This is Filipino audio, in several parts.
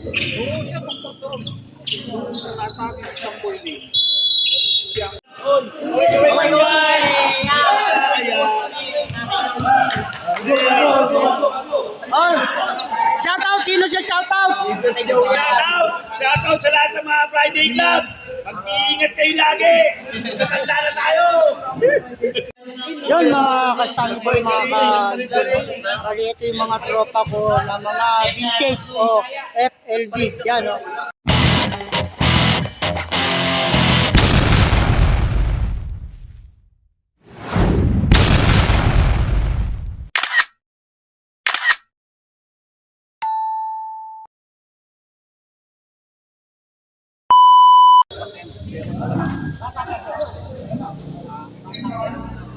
Oo, siya magpapag. Kung natami ng isang boiling, siya. Oh, shoutout! Sino siya shoutout? Shoutout sa lahat ng mga Friday Club. Mag-iingat kayo lagi. Matanda na tayo. Yun mga kastang boy, bali ito yung mga tropa ko na mga vintage o FLV. Yan o.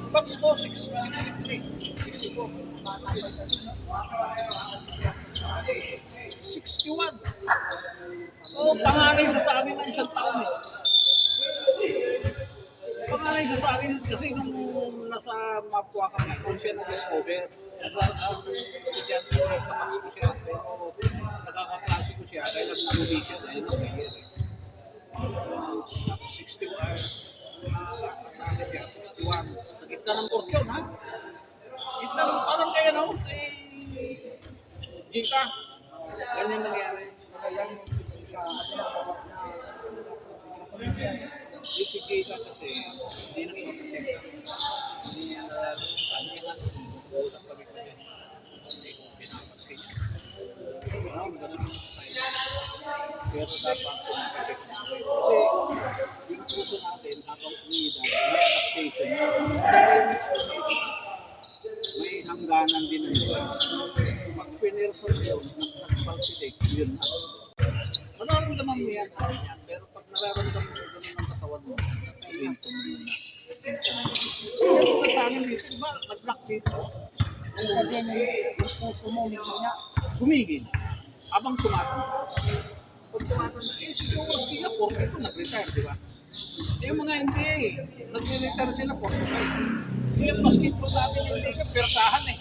Batch ko, 63. 61. Oo, panganay siya sa akin ng isang taon eh. Panganay siya sa akin kasi nung nasa Mapua kami, kung siya nag-discover. Estudyante ko, nagtakas ko siya. Pero nakakaklase ko siya dahil nag-uli siya dahil nag-year eh. 61. Nasa siya, 61. Sa gitna ng Porkyon, ha? Sa gitna ng parang kaya, no? Kay Jika. Ganyan nangyari. Yung si Jika kasi, hindi na ipapacheck. Hindi niya nalalaman. Usap kami kami. Hindi ko pinapansin niya. Ganun yung style. Pero dapat pumapacheck na kayo. Kasi yung puso natin, habang umida, may adaptation niya. May hangganan din ang drugs. Pag pinerson yun, nagpalsidik, yun na. Mararamdaman mo yan sa kanya, pero pag nararamdaman mo ganun ng katawan mo, pinto mo muna. Pero sa akin dito, diba, nag-block dito. Sabihin yung puso mo, Gumigil. Habang tumatanda. Pag tumatanda, siguro siya 42 nag-retire, di ba? Yung mga hindi, nag-retire sila 45. Yung basketball natin hindi ka, persahan eh.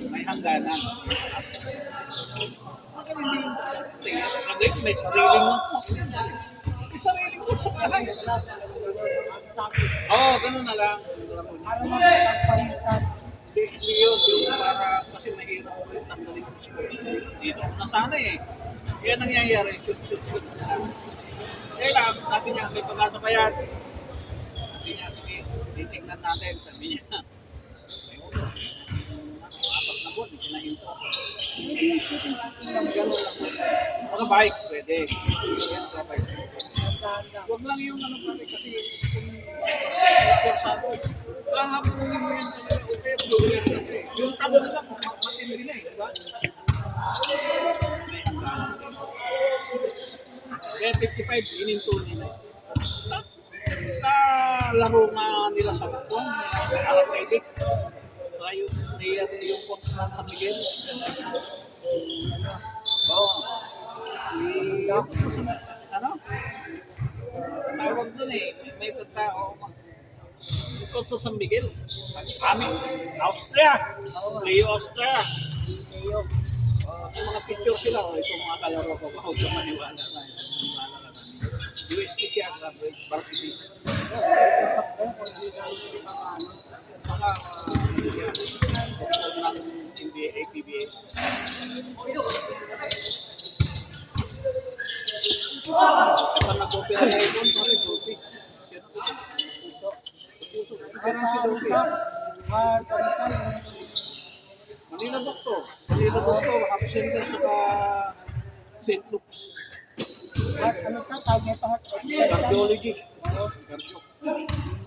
May hangganan. May sariling ng may sariling coach sa bahay. Oo, ganun na lang. Hindi yun, yung para kasi mahirap ko yung tanggalin ko si coach. Dito ako nasanay eh. Kaya nangyayari, shoot. Eh lang, sabi niya, may pag-asa pa yan. Sabi niya, sige, titignan natin. Sabi niya, apat na buwan, ikinahinto. Gano'n lang. Mga bike, pwede. Huwag lang yung ano pare kasi kung persado. Hahapunin mo yan talaga. Okay, blue kasi. Yung tabo lang, matindi na eh, di ba? Kaya 55, ininto nila. Laro nga nila sa Bukong, Arab Kaidik. Saka yung Constant sa Miguel. Oo. Ano? Tawag dun eh. May pagkao. Constant San Miguel. Kami. Austria. Leo Austria. Leo. May mga picture sila. Itong mga kalaro ko. Huwag ka maniwala na. UST siya. Varsity. Saka NBA, PBA. Kapag nag-opera na ipon, pare, Dolphy. Parang si Dolphy. Manila Doctor, half center saka St. Luke's. ano sa tawag niya sa Cardiology. yung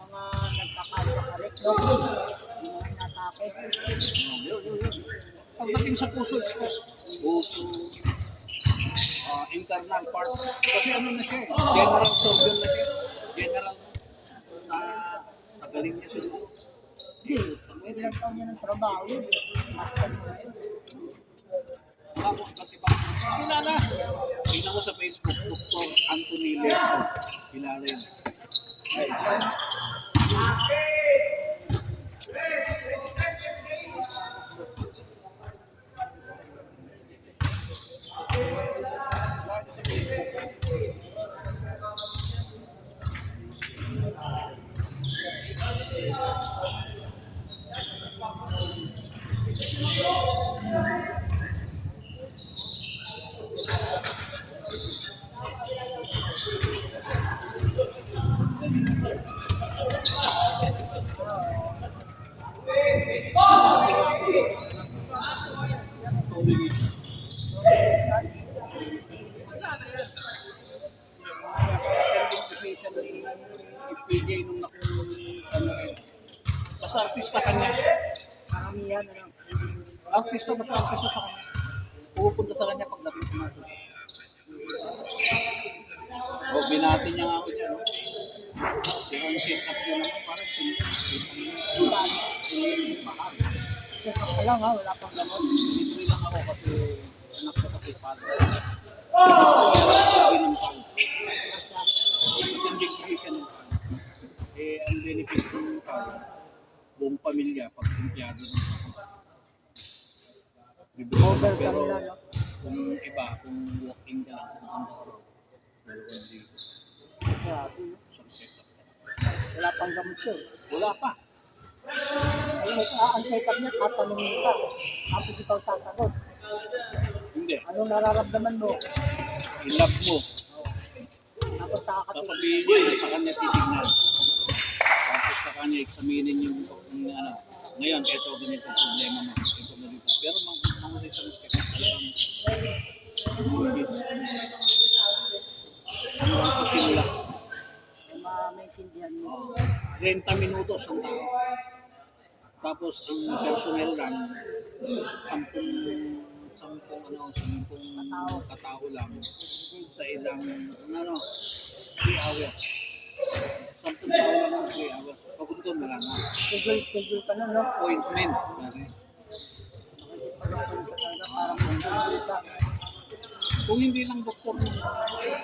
mga nagkakalit, yung mga natake. Yun. Pagdating sa puso, internal part. Kasi ano na siya eh, general surgeon na siya. General sa galing niya siguro. Ilang taon niya ng trabaho yun. Master mo na yun. Kilala. Tingnan mo sa Facebook, Dr. Anthony Lecho. Kilala yun. Ibigay nung ano rin. Basta artista kanya. Karamihan na lang. Artista, basta artista sa kanya. Pupunta sa kanya pagdating sa mga. O, binati niya nga ako dyan. Pero ang set up niya naman parang mahal. Check lang ha, wala pang gamot. Libre lang ako kasi anak ko kasi pala. Kaya sabi ng pang. Hindi creation ng pang. Ang benefits ng pang, buong pamilya pag empleyado ng pang. Over Pero kanila, no? kung iba, kung walking ka lang, kung ano ka raw, dalawang libo. Grabe, no? Isang setup. Wala pang gamot yun. Wala pa. Ang check-up niya, tatanungin ka. Tapos ikaw sasagot. Hindi. Anong nararamdaman mo? I-love mo. Tapos Tapos nakakatingin. sabihin niya sa kanya titignan. Tapos sa kanya examinin yung ano. Ngayon, ito ganito problema mo. Ito ganito. Pero mga isang check-up talagang higits. Hanggang sa simula. Maintindihan mo. 30 minutos ang tao. Tapos ang personnel lang, 10 katao lang sa ilang 3 hours. 10 tao lang sa 3 hours. Pagod ko marami. Schedule ka nun, no? Appointment. Pare. Pagkakulit ka talaga para mag-schedule ka. Kung hindi lang doktor mo,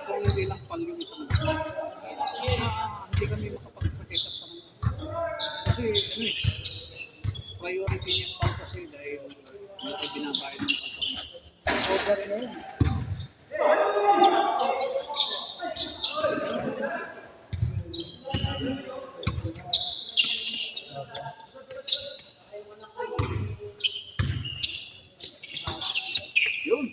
kung hindi lang pal yung isang doktor, hindi kami makapag-check up sa kanila. Kasi priority niya pal kasi dahil ito binabayad ng pagkakas. Over na yun. Yun.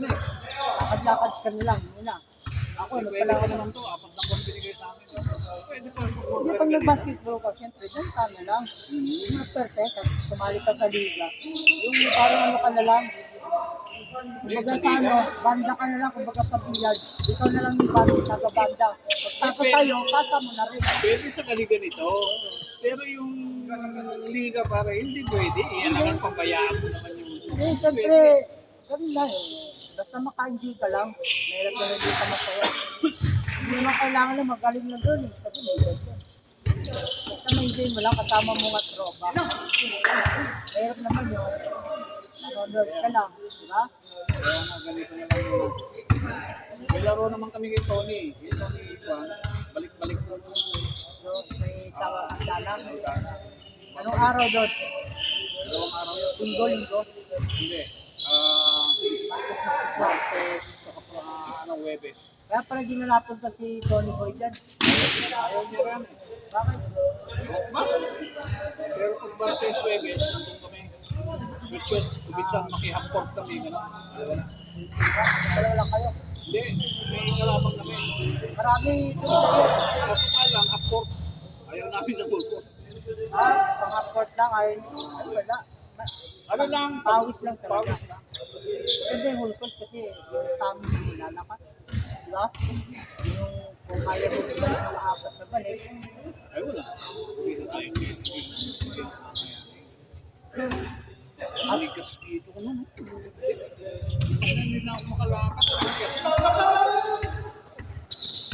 na eh. Lakad-lakad ka na lang muna. Ako, Pwede nagpala ko ako naman to, 4 na buwan binigay sa akin. Pwede pa. Hindi, pag nag-basketball ka, siyempre, doon ka na lang. Yung percent, at sumali ka sa liga. Yung parang ano ka na lang. Kumbaga sa ano, banda ka na lang, kumbaga sa bilad. Ikaw na lang yung banda, taga-banda. Pagpasa sa'yo, pasa mo na rin. Pwede sa kaliga nito. Pero yung liga para hindi pwede. Yan naman pambayaan mo naman yung... Hindi, siyempre, ganun lang eh. Basta maka-enjoy ka lang, mahirap na hindi ka masaya. Hindi naman kailangan na magaling na doon eh. Kasi may edad yun. Basta ma-enjoy mo lang, kasama mo nga tropa. Mahirap naman yun. Nanonood ka lang, di ba? Kaya nga ganito na lang yun. May laro naman kami kay Tony. Yung Tony Iwan, balik-balik po. So, may isang dalang. Anong araw doon? Dalawang araw yun. Linggo. Hindi. Martes, saka pa, Webes. Kaya pala di na napunta si Tony Boy dyan. Ayaw niya rin eh. Bakit? Bakit? Pero pag Martes, Webes, nandun kami. Question, kubitsan makihamport kami, gano'n. Dalawa lang kayo. Hindi, may kalaban kami. Marami ito sa iyo. Kaso nga lang, apport. Ayaw namin na full-court. Pang-apport lang. Ay, wala. Ano lang? Pawis lang talaga. Pawis lang. Maganda yung whole course kasi yung stamina mo lalakas. Diba? Yung kung kaya mo sila sa mga apat na balik. Ay, wala. Hindi na tayo Aligas dito ko na. Hindi na ako makalakad.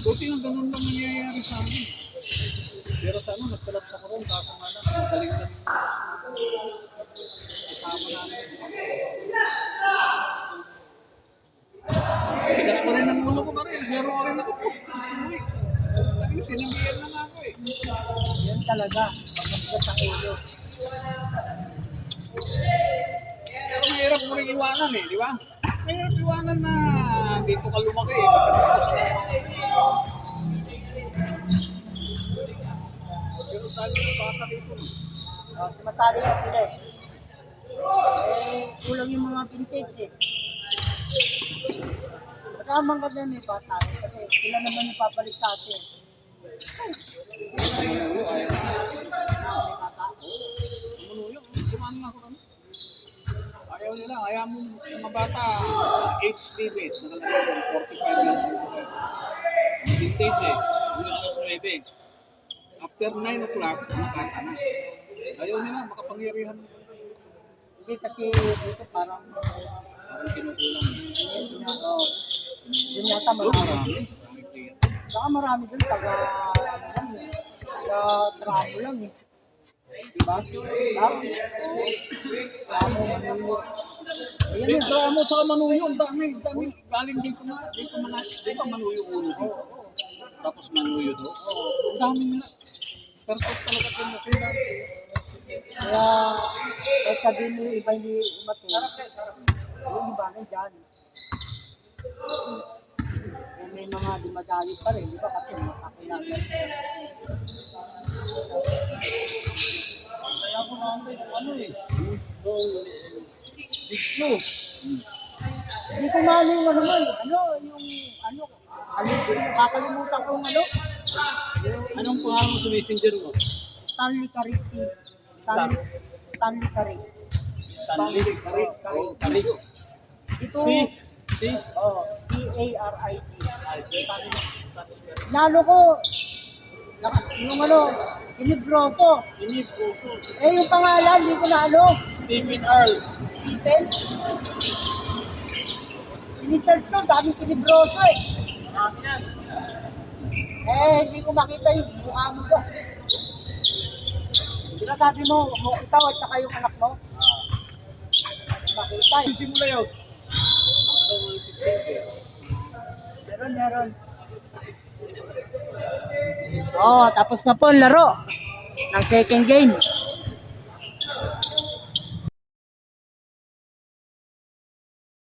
Buti nga ganun lang nangyayari sa amin. Pero sana nagkalapsa ko rin. Kaso nga lang, magaling lang yung kasama namin. Bigas pa rin ang ulo ko pa rin. Naglaro ko rin ako po. 2 weeks. Sinambihan na nga ako eh. Yan talaga. Pag nagsigat ang ulo. Pero mahirap mo rin iwanan eh, di ba? Mahirap iwanan na dito ka lumaki eh. Pagkatapos sa pero tayo ng bata dito. Sumasali na sila eh. Kulang yung mga vintage eh. Pagkamang ka din may bata kasi sila naman yung papalik sa atin. Manuyo, ayaw na. Manuyo, kumano nga ako kami. Ayaw nila, ayaw mo mga bata, age limit, nakalagay ko, 45 years old. Vintage eh, hanggang alas 9. After 9 o'clock, nakata na. Ayaw nila, makapangyarihan. Hindi kasi dito parang Parang kinukulang. yun yata Doon marami. marami. Marami player. Saka marami dun taga tramo lang eh. Diba? Tramo, Manilo. Ayan Big yun. drama sa Manuyo, ang dami. Galing dito na, dito Manuyo ulo dito. Tapos Manuyo doon. Ang dami nila. Perfect talaga ito na sila. Kaya, kahit sabihin mo yung iba hindi umatin, yung iba nandyan. Kung may mga dumadali pa rin, di ba? Kasi makakilala. Kaya ko na ano eh. Video. Hindi ko maano yung ano man, kakalimutan ko yung Anong pangalan mo sa messenger mo? Stanley Carrick. Stanley Carrick. Stanley. Oh, Carrick. Ito, Si. C-A-R-I-G. Lalo ko, yung Inibroso. Inis Rosso. Eh, yung pangalan, hindi ko na Stephen Earls. Stephen. Sinesearch ko, daming Inibroso eh. Hindi ko makita yung mukha mo ba. Di ba sabi mo, ikaw at saka yung anak mo? Makita eh. Simula yun. Ano mo si Stephen? Meron. Tapos na po ang laro ng second game.